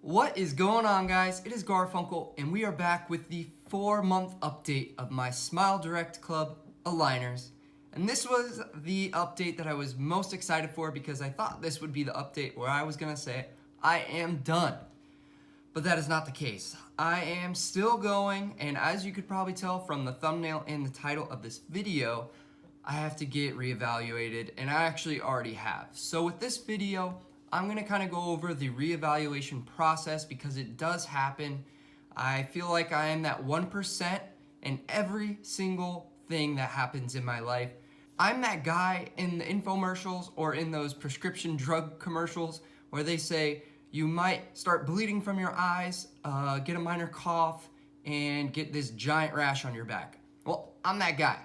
What is going on, guys? It is Garfunkel, and we are back with the 4-month update of my Smile Direct Club aligners. And this was the update that I was most excited for because I thought this would be the update where I was gonna say, I am done. But that is not the case. I am still going, and as you could probably tell from the thumbnail and the title of this video, I have to get reevaluated, and I actually already have. So with this video, I'm gonna kind of go over the reevaluation process because it does happen. I feel like I am that 1% in every single thing that happens in my life. I'm that guy in the infomercials or in those prescription drug commercials where they say you might start bleeding from your eyes, get a minor cough, and get this giant rash on your back. Well, I'm that guy.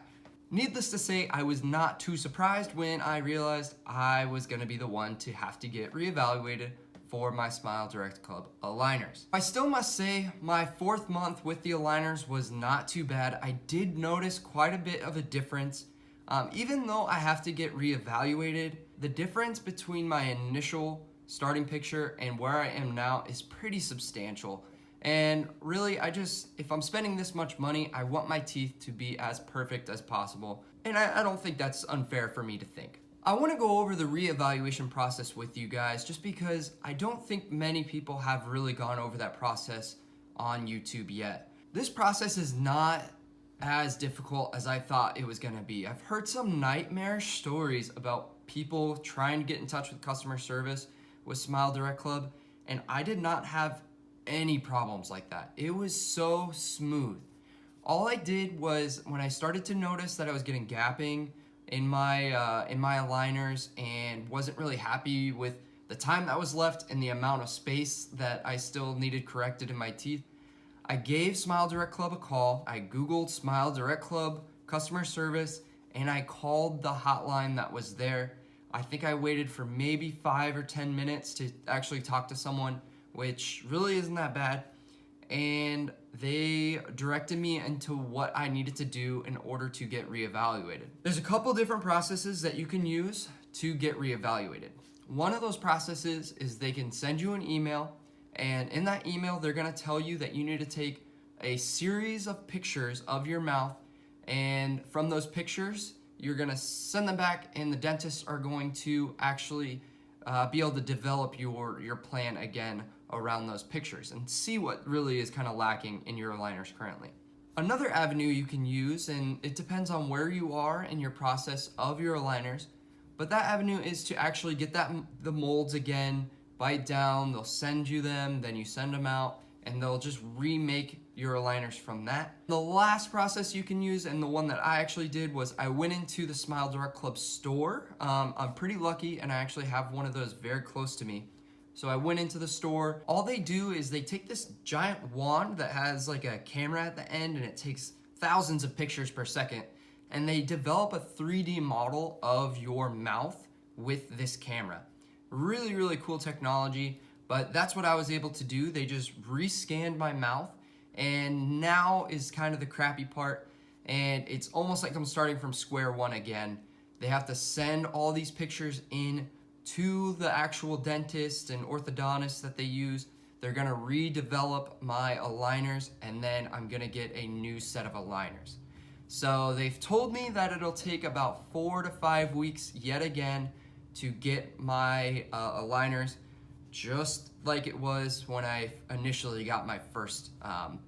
Needless to say, I was not too surprised when I realized I was gonna be the one to have to get reevaluated for my Smile Direct Club aligners. I still must say my 4th month with the aligners was not too bad. I did notice quite a bit of a difference. Even though I have to get reevaluated, the difference between my initial starting picture and where I am now is pretty substantial. And really, if I'm spending this much money, I want my teeth to be as perfect as possible. And I don't think that's unfair for me to think. I wanna go over the reevaluation process with you guys just because I don't think many people have really gone over that process on YouTube yet. This process is not as difficult as I thought it was gonna be. I've heard some nightmarish stories about people trying to get in touch with customer service with Smile Direct Club, and I did not have any problems like that. It was so smooth. All I did was when I started to notice that I was getting gapping in my aligners and wasn't really happy with the time that was left and the amount of space that I still needed corrected in my teeth, I gave Smile Direct Club a call. I Googled Smile Direct Club customer service and I called the hotline that was there. I think I waited for maybe 5 or 10 minutes to actually talk to someone, which really isn't that bad. And they directed me into what I needed to do in order to get reevaluated. There's a couple different processes that you can use to get reevaluated. One of those processes is they can send you an email, and in that email, they're gonna tell you that you need to take a series of pictures of your mouth, and from those pictures, you're gonna send them back, and the dentists are going to actually be able to develop your plan again around those pictures and see what really is kind of lacking in your aligners currently. Another avenue you can use, and it depends on where you are in your process of your aligners, but that avenue is to actually get the molds again, bite down, they'll send you them, then you send them out, and they'll just remake your aligners from that. The last process you can use, and the one that I actually did, was I went into the Smile Direct Club store. I'm pretty lucky, and I actually have one of those very close to me. So I went into the store. All they do is they take this giant wand that has like a camera at the end, and it takes thousands of pictures per second, and they develop a 3D model of your mouth with this camera. Really, really cool technology, but that's what I was able to do. They just rescanned my mouth, and now is kind of the crappy part, and it's almost like I'm starting from square one again. They have to send all these pictures in to the actual dentist and orthodontist that they use. They're gonna redevelop my aligners, and then I'm gonna get a new set of aligners. So they've told me that it'll take about 4 to 5 weeks yet again to get my aligners just like it was when I initially got my first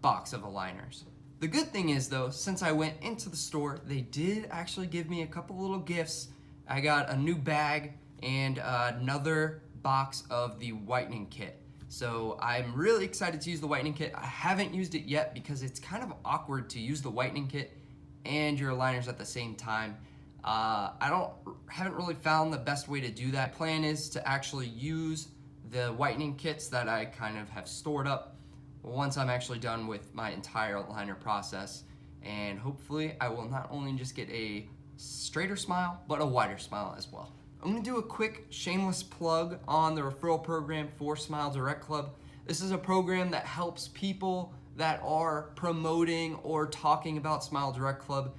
box of aligners. The good thing is though, since I went into the store, they did actually give me a couple little gifts. I got a new bag and another box of the whitening kit. So I'm really excited to use the whitening kit. I haven't used it yet because it's kind of awkward to use the whitening kit and your aligners at the same time. I haven't really found the best way to do that. Plan is to actually use the whitening kits that I kind of have stored up once I'm actually done with my entire aligner process. And hopefully I will not only just get a straighter smile, but a wider smile as well. I'm gonna do a quick shameless plug on the referral program for Smile Direct Club. This is a program that helps people that are promoting or talking about Smile Direct Club.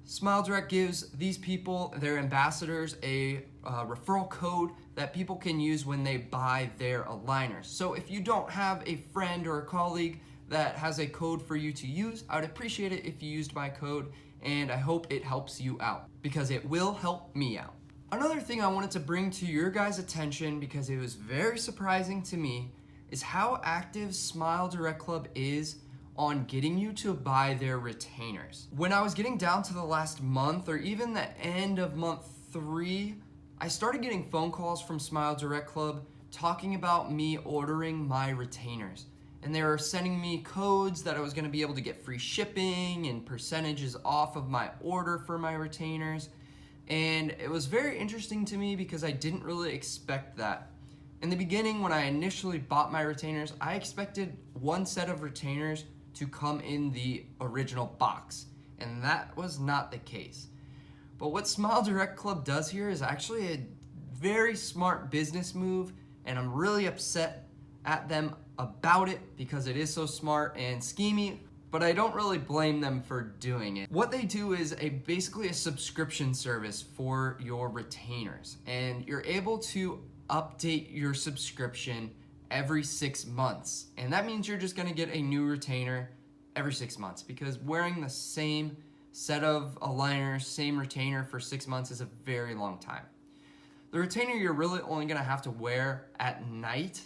Smile Direct gives these people, their ambassadors, a referral code that people can use when they buy their aligners. So if you don't have a friend or a colleague that has a code for you to use, I would appreciate it if you used my code, and I hope it helps you out because it will help me out. Another thing I wanted to bring to your guys' attention, because it was very surprising to me, is how active Smile Direct Club is on getting you to buy their retainers. When I was getting down to the last month or even the end of month 3, I started getting phone calls from Smile Direct Club talking about me ordering my retainers. And they were sending me codes that I was gonna be able to get free shipping and percentages off of my order for my retainers. And it was very interesting to me because I didn't really expect that. In the beginning, when I initially bought my retainers, I expected one set of retainers to come in the original box, and that was not the case. But what Smile Direct Club does here is actually a very smart business move, and I'm really upset at them about it because it is so smart and schemy, but I don't really blame them for doing it. What they do is basically a subscription service for your retainers, and you're able to update your subscription every 6 months. And that means you're just gonna get a new retainer every 6 months, because wearing the same set of aligners, same retainer for 6 months is a very long time. The retainer you're really only gonna have to wear at night,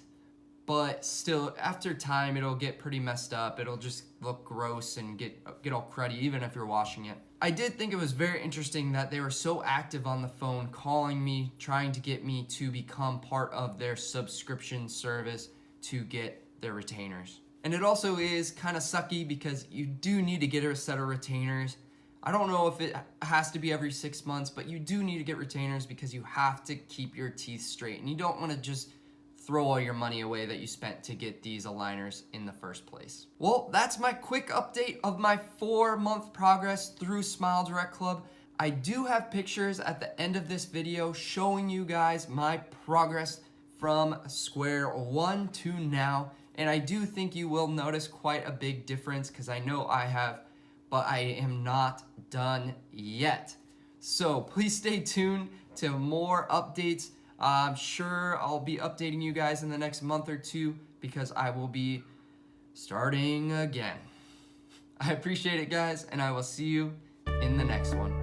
but still, after time, it'll get pretty messed up. It'll just look gross and get all cruddy, even if you're washing it. I did think it was very interesting that they were so active on the phone, calling me, trying to get me to become part of their subscription service to get their retainers. And it also is kind of sucky because you do need to get a set of retainers. I don't know if it has to be every 6 months, but you do need to get retainers because you have to keep your teeth straight, and you don't want to just throw all your money away that you spent to get these aligners in the first place. Well, that's my quick update of my 4-month progress through Smile Direct Club. I do have pictures at the end of this video showing you guys my progress from square one to now, and I do think you will notice quite a big difference, because I know I have, but I am not done yet. So please stay tuned to more updates. I'm sure I'll be updating you guys in the next month or 2 because I will be starting again. I appreciate it, guys, and I will see you in the next one.